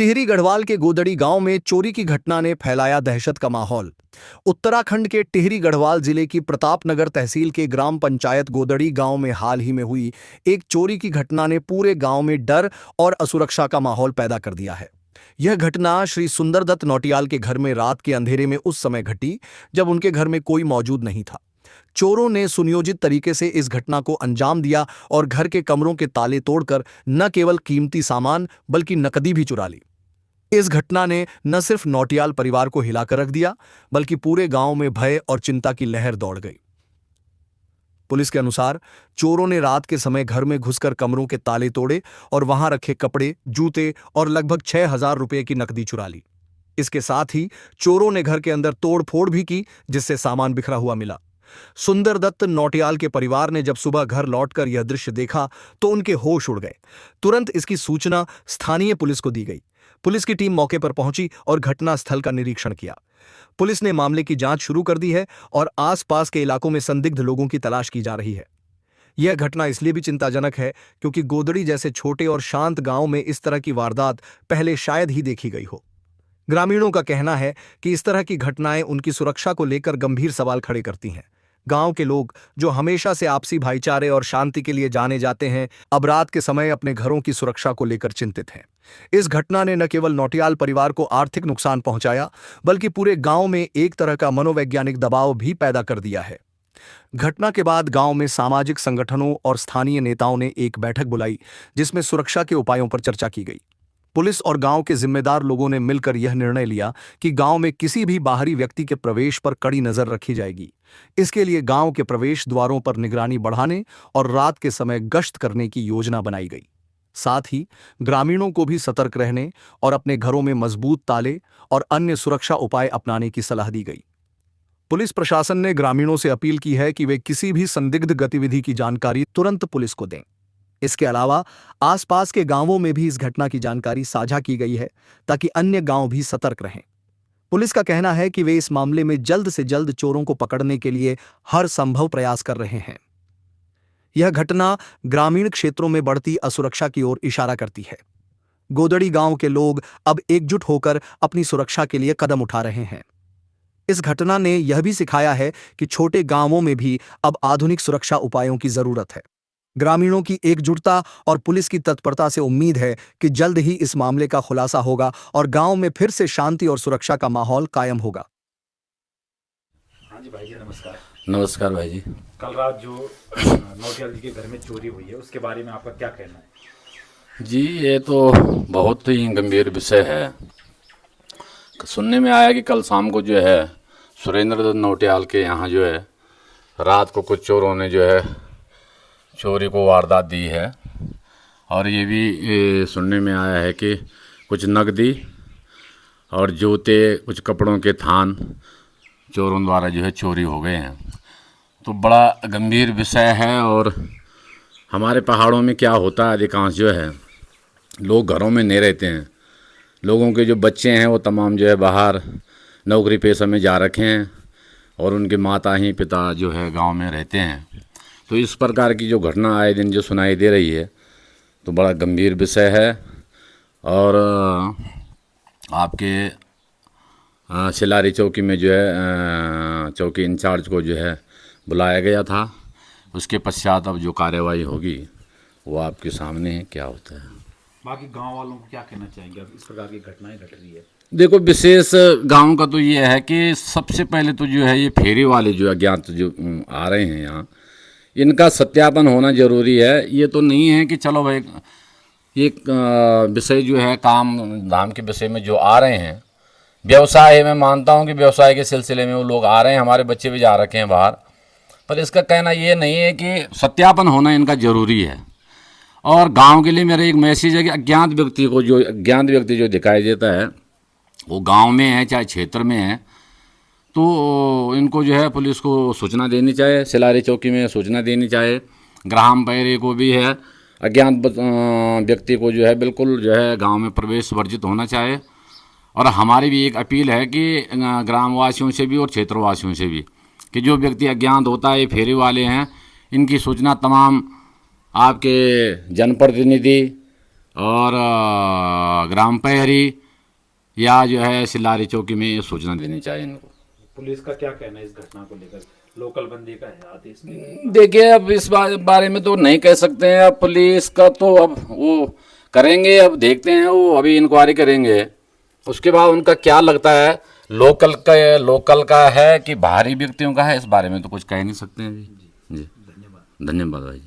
टिहरी गढ़वाल के गोदड़ी गांव में चोरी की घटना ने फैलाया दहशत का माहौल। उत्तराखंड के टिहरी गढ़वाल जिले की प्रतापनगर तहसील के ग्राम पंचायत गोदड़ी गांव में हाल ही में हुई एक चोरी की घटना ने पूरे गांव में डर और असुरक्षा का माहौल पैदा कर दिया है। यह घटना श्री सुंदरदत्त नौटियाल के घर में रात के अंधेरे में उस समय घटी जब उनके घर में कोई मौजूद नहीं था। चोरों ने सुनियोजित तरीके से इस घटना को अंजाम दिया और घर के कमरों के ताले तोड़कर न केवल कीमती सामान बल्कि नकदी भी चुरा ली। इस घटना ने न सिर्फ नौटियाल परिवार को हिलाकर रख दिया बल्कि पूरे गांव में भय और चिंता की लहर दौड़ गई। पुलिस के अनुसार चोरों ने रात के समय घर में घुसकर कमरों के ताले तोड़े और वहां रखे कपड़े, जूते और लगभग 6,000 रुपए की नकदी चुरा ली। इसके साथ ही चोरों ने घर के अंदर तोड़ फोड़ भी की, जिससे सामान बिखरा हुआ मिला। सुंदरदत्त नौटियाल के परिवार ने जब सुबह घर लौटकर यह दृश्य देखा तो उनके होश उड़ गए। तुरंत इसकी सूचना स्थानीय पुलिस को दी गई। पुलिस की टीम मौके पर पहुंची और घटना स्थल का निरीक्षण किया। पुलिस ने मामले की जांच शुरू कर दी है और आसपास के इलाकों में संदिग्ध लोगों की तलाश की जा रही है। यह घटना इसलिए भी चिंताजनक है क्योंकि गोदड़ी जैसे छोटे और शांत गांव में इस तरह की वारदात पहले शायद ही देखी गई हो। ग्रामीणों का कहना है कि इस तरह की घटनाएं उनकी सुरक्षा को लेकर गंभीर सवाल खड़े करती हैं। गांव के लोग, जो हमेशा से आपसी भाईचारे और शांति के लिए जाने जाते हैं, अब रात के समय अपने घरों की सुरक्षा को लेकर चिंतित हैं। इस घटना ने न केवल नौटियाल परिवार को आर्थिक नुकसान पहुंचाया बल्कि पूरे गांव में एक तरह का मनोवैज्ञानिक दबाव भी पैदा कर दिया है। घटना के बाद गांव में सामाजिक संगठनों और स्थानीय नेताओं ने एक बैठक बुलाई जिसमें सुरक्षा के उपायों पर चर्चा की गई। पुलिस और गांव के जिम्मेदार लोगों ने मिलकर यह निर्णय लिया कि गांव में किसी भी बाहरी व्यक्ति के प्रवेश पर कड़ी नजर रखी जाएगी। इसके लिए गांव के प्रवेश द्वारों पर निगरानी बढ़ाने और रात के समय गश्त करने की योजना बनाई गई। साथ ही ग्रामीणों को भी सतर्क रहने और अपने घरों में मजबूत ताले और अन्य सुरक्षा उपाय अपनाने की सलाह दी गई। पुलिस प्रशासन ने ग्रामीणों से अपील की है कि वे किसी भी संदिग्ध गतिविधि की जानकारी तुरंत पुलिस को दें। इसके अलावा आसपास के गांवों में भी इस घटना की जानकारी साझा की गई है ताकि अन्य गांव भी सतर्क रहें। पुलिस का कहना है कि वे इस मामले में जल्द से जल्द चोरों को पकड़ने के लिए हर संभव प्रयास कर रहे हैं। यह घटना ग्रामीण क्षेत्रों में बढ़ती असुरक्षा की ओर इशारा करती है। गोदड़ी गांव के लोग अब एकजुट होकर अपनी सुरक्षा के लिए कदम उठा रहे हैं। इस घटना ने यह भी सिखाया है कि छोटे गांवों में भी अब आधुनिक सुरक्षा उपायों की जरूरत है। ग्रामीणों की एकजुटता और पुलिस की तत्परता से उम्मीद है कि जल्द ही इस मामले का खुलासा होगा और गांव में फिर से शांति और सुरक्षा का माहौल कायम होगा। हाँ जी भाई जी, नमस्कार। नमस्कार भाई जी। कल रात जो नौटियाल जी के घर में चोरी हुई है उसके बारे में आपका क्या कहना है? जी, ये तो बहुत ही गंभीर विषय है। सुनने में आया कि कल शाम को जो है सुरेंद्र दत्त नौटियाल के यहाँ जो है रात को कुछ चोरों ने जो है चोरी को वारदात दी है और ये भी सुनने में आया है कि कुछ नकदी और जूते, कुछ कपड़ों के थान चोरों द्वारा जो है चोरी हो गए हैं। तो बड़ा गंभीर विषय है। और हमारे पहाड़ों में क्या होता है, अधिकांश जो है लोग घरों में नहीं रहते हैं। लोगों के जो बच्चे हैं वो तमाम जो है बाहर नौकरी पेशा में जा रखे हैं और उनके माता ही पिता जो है गांव में रहते हैं। तो इस प्रकार की जो घटना आए दिन जो सुनाई दे रही है तो बड़ा गंभीर विषय है। और आपके सिलारी चौकी में जो है चौकी इंचार्ज को जो है बुलाया गया था। उसके पश्चात अब जो कार्यवाही होगी वो आपके सामने है क्या होता है। बाकी गांव वालों को क्या कहना चाहेंगे अब इस प्रकार की घटनाएं घट रही है? देखो, विशेष गांव का तो ये है कि सबसे पहले तो जो है ये फेरी वाले जो अज्ञात जो आ रहे हैं यहाँ, इनका सत्यापन होना जरूरी है। ये तो नहीं है कि चलो भाई ये विषय जो है काम धाम के विषय में जो आ रहे हैं, व्यवसाय है, मैं मानता हूँ कि व्यवसाय के सिलसिले में वो लोग आ रहे हैं, हमारे बच्चे भी जा रखे हैं बाहर। पर इसका कहना ये नहीं है कि सत्यापन होना इनका ज़रूरी है। और गांव के लिए मेरा एक मैसेज है कि अज्ञात व्यक्ति जो दिखाई देता है वो गांव में है चाहे क्षेत्र में है, तो इनको जो है पुलिस को सूचना देनी चाहिए, सिलारी चौकी में सूचना देनी चाहिए, ग्राम पैरे को भी है। अज्ञात व्यक्ति को जो है बिल्कुल जो है गांव में प्रवेश वर्जित होना चाहिए। और हमारी भी एक अपील है कि ग्रामवासियों से भी और क्षेत्रवासियों से भी कि जो व्यक्ति अज्ञात होता है, ये फेरी वाले हैं, इनकी सूचना तमाम आपके जनप्रतिनिधि और ग्राम प्रहरी या जो है सिल्लारी चौकी में ये सूचना देनी चाहिए इनको। पुलिस का क्या कहना है इस घटना को लेकर? लोकल बंदी का है आदेश में। देखिए अब इस बारे में तो नहीं कह सकते हैं, अब पुलिस का तो अब वो करेंगे, अब देखते हैं, वो अभी इंक्वायरी करेंगे, उसके बाद उनका क्या लगता है लोकल का है कि बाहरी व्यक्तियों का है, इस बारे में तो कुछ कह नहीं सकते हैं जी। धन्यवाद भाई।